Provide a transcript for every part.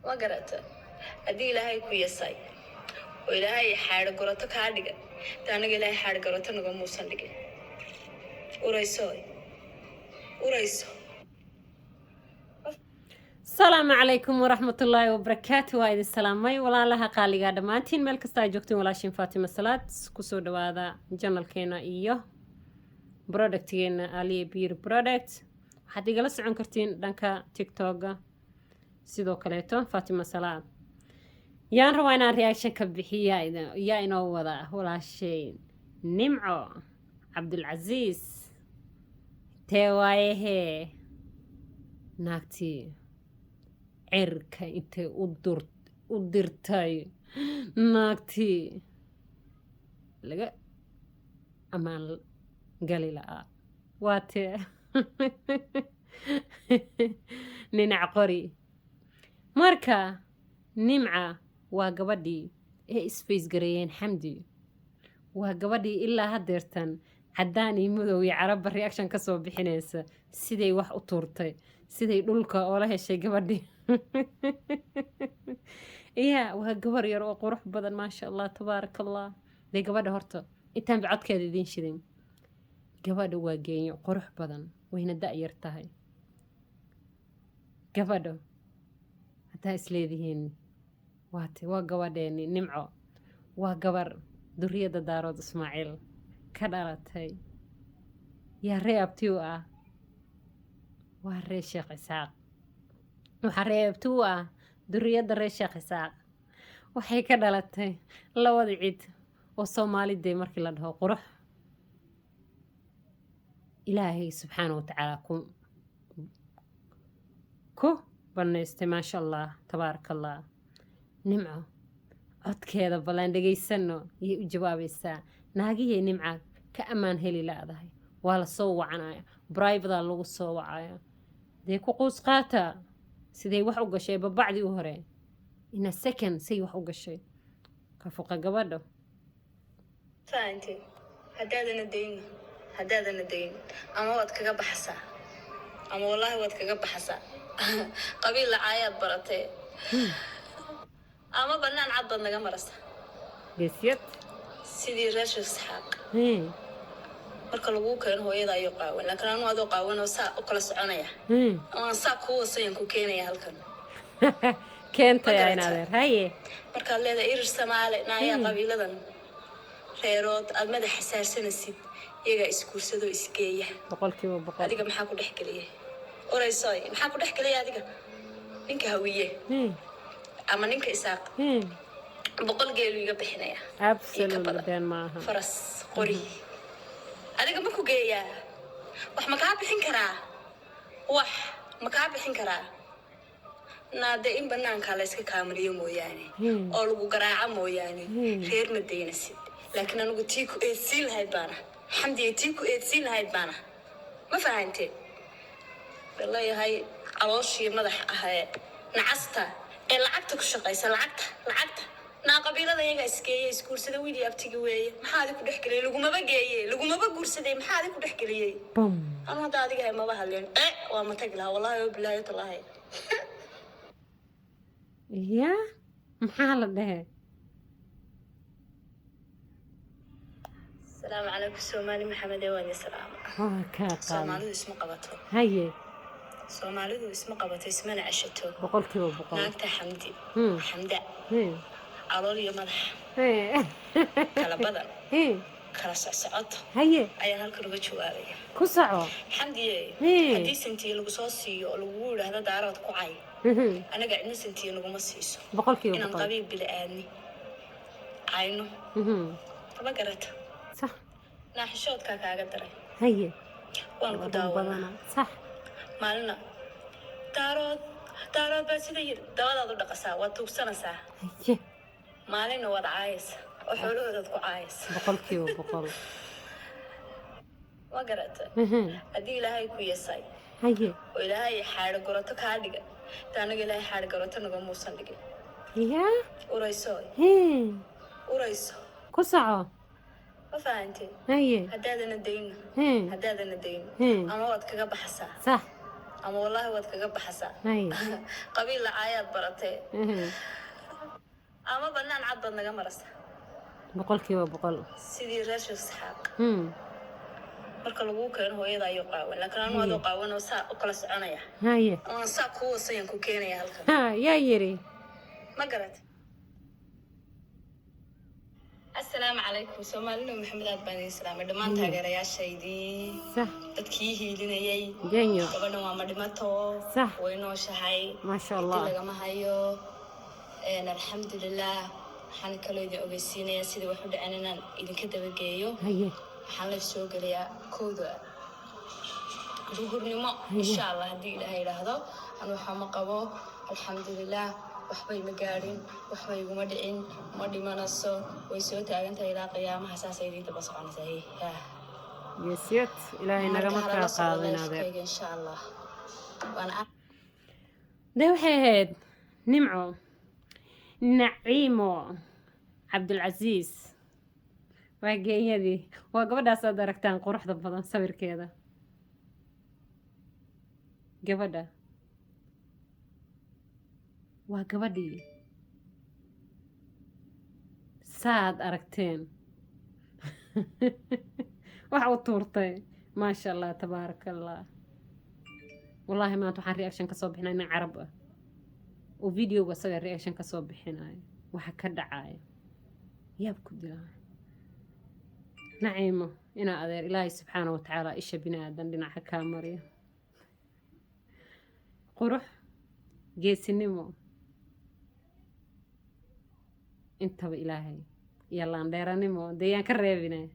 ما قرأت هدي لهاي كويساي وإلهي حار قرأت كارديجا تاني إلهي حار قرأت نقوم موسندقي ورئيسوي السلام عليكم ورحمة الله وبركاته وإذا السلامي ولا لها قالي قاعدة مانتين ملك استاجوكتين ولا شين فاطمة صلاة كسو دوادا جنرال كينا إيوه برودكتين علي بير برودكت حتى جلس عن كرتين دانكا تيك توك سيدو كليتو فاطمة صلاة يان رواينا رياكشن كبحية يا إنو وضع ولا شيء نمعو عبد العزيز توايه ناكتي cirka intay u dirtay naagtii laga amaan gali la'aa waatee ninac qori marka nimca waa gabadhii ee isfays gareeyeen xamdi waa gabadhii ilaa haddeertan caddaan iyo madow iyo carabba reaction ka soo bixinaysa siday wax u tuurtay siday dhulka oola heshay gabadhii يا وهالجبر يروق وروح بدل ما شاء الله تبارك الله ذي جبر هرته أنت بعد كذا دين شدين جبر واجين قروح بدن وهنا داير تهاي جبر حتى سليدهن واتي وجبرين نمعو وجبر ذرية دارود إسماعيل كدارت هاي يا رياب تيوه وهالري شيخ إسحاق وحريبتوه duriyada reer Sheekh Isaaq waxay ka dhalatay labada cid oo Soomaaliday markii la dhaho qurux Ilaahay subhanahu wa ta'ala ku baneystay ma sha Allah tabarakallah nimco codkeeda balan dhageysano iyo u jawaabaysaa naagiyay nimca ka amaan heli laadahay waa la soo wacanaya private lagu soo wacaya de ku qoys qaata sidee wax u gashay babacdi u hore ina second say wax u gashay ka fuqa gabadho faanti haddaadana deyn ama wad kaga baxsaa ama wallahi wad kaga baxsaa qabiil caayad baratay ama banaan cad bad naga marasa geesiyad sidii reesha saxaq marka lagu keen hooyada ayo qaawan laakiin aanu adoo qaawan oo saa u kala soconaya aan saa ku wasayn ku keenaya halkan keenta ay naadeer haye marka leedahay irir Soomaali naaya qabiiladan reerood aad madax xasaasanasid iyaga iskuursado isgeeya boqolkiiba boqol adiga maxaa ku dhaxgaliyay oraysoy maxaa ku dhaxgaliyay adiga ninka hawiye ama ninka isaaq boqol geelu iga bixinaya absolutely maaha faras qori adiga ma ku geeyaa wax ma ka bixin karaa naade in banaanka la iska kaamariyo mooyaane oo lagu garaaca mooyaane reer ma deynaysid laakiin anigu tii ku eedsiin lahayd baana xamdiye tii ku eedsiin lahayd baana ma fahantay wallahi calooshii madax ahay nacasta ee lacagta ku shaqaysa lacagta na qabiilada iyaga iskeeyay iskuursada wiil abtiga weeye maxaad ku dhaxgalay lagumaba guursaday maxaad ku dhaxgalay ama daadiga ma bahalen waa ma tag laha wallahi billahi tallahi ya maxaa la dhahay السلام عليكم سومالي محمد واني سلام ka Soomaalidu isma qabato haye Soomaalidu isma qabato ismana cashato boqolkiiba boqol naagta xamda calool iyo madax kala badan kala socod haye ayaa halkan uga jawaabaya ku soco xamdiye hadii santii lagu soo siiyo oo lagu yiraahdo daarad ku cay anaga cidna santii naguma siiso boqolkiiba inaan qabiil bilaaadni ayno ma garata صح naaxishoodka kaaga daray haye waan ku daawanaa صح maalna daarood baa sida yiri dawadaad u dhaqasaa waa tuugsanaysaa haye maalina wad caayaysa oo xoolahoodaad ku caayaysa boqolkiiba boqol ma garata haddii ilaahay ku yeesay haye oo ilaahay xaar goroto kaa dhiga taanaga ilaahay xaar goroto naga muusan dhigin ya urayso ku soco فهمتي هي هدادنا دين أما وقت كجا بحسا صح ama wallahi waad kaga baxaysaa هاي qabiil la aayad baratay ama banaan cad baad naga maraysaa بقول كيف بقول sidii reer isxaaq marka lagu keeno hooyada ayuu qaawan laakiin aanu adoo qaawan oo saa u kala soconaya هاي oo saa ku wasayan ku keenaya halkan ها يا يري ma garat السلام عليكم سومالنا محمد بن اسلام dhamaan taageerayaashaydii صح dadkii hiilinayay جنيو gabadhan waa ma dhimato صح way nooshahay ما شاء الله lagama hayo alxamdulilah waxaan kaloo idin ogeysiinayaa sidii wax u dhaceen inaan idinka dabageeyo هاي waxaan la soo gelayaa kooda duhurnimo insha allah haddii ilaahay yidhaahdo anu waxaa ma qabo alxamdulilah waxbay ma gaadhin waxbay iguma dhicin ma dhimanayso way soo taagantahay ilaa qiyaamaha saasay idin daba soconaysaa يسيت إلهي نغمة قاضينا ذا إن شاء الله وأنا ده وحيد نمعو نعيمو عبد العزيز واقعية دي وقبدا صدركتان قروح ضبطان صبر كذا قبدا وقبدي ساد أركتين waxaa u tuurtay maasha allah tabaaraka allah wallaahi maanta waxaan reaction ka soo bixinay nin carab ah oo videoga asaga reaction ka soo bixinayo waxa ka dhacaya yaab ku dilaa naciimo inaa adeer ilaahay subxaana wa tacaala isha bini aadan dhinaca kaa mariyo qurux geesinimo intaba ilaahay iyo laandheeranimo dee yaan ka reebinay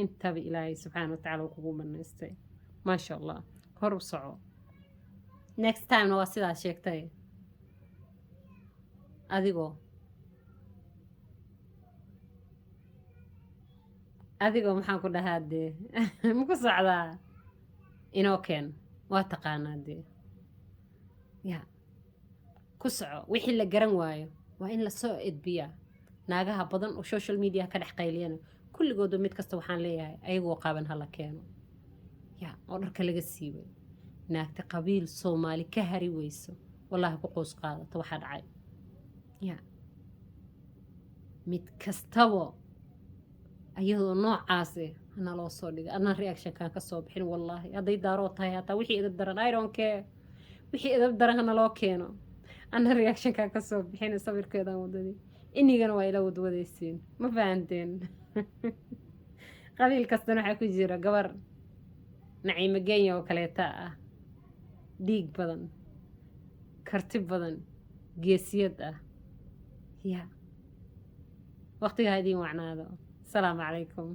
intaba ilaahay subxaana watacaala uu kugu banaystay maasha allah hor u soco next timena waa sidaa sheegtay adigoo maxaan ku dhahaa dee maku socdaa inoo keen waa taqaanaa dee ya ku soco wixii la garan waayo waa in lasoo edbiyaa naagaha badan oo social media ka dhex qayliyana kulligooda mid kasta waxaan leeyahay ayagoo qaaban hala keeno ya oo dharka laga siibay naagta qabiil soomaali ka hari weyso wallaahi ku qoys qaadato waxaa dhacay ya mid kastaba ayadoo noocaas ana loo soo dhigay ana reactionkan ka soo bixin wallaahi hadday daaroo tahay hataa wixii idab daran I don't care wixii idab daran hana loo keeno ana reactionkan ka soo bixin sawirkeedan wadadii inigana waa ila wadwadaysiin ma fahanteen qabiil kastana waxaa ku jira gabar naciimo geenya oo kaleeta ah dhiig badan karti badan geesiyad ah ya waqtigaa idiin wacnaado asalaamu calaykum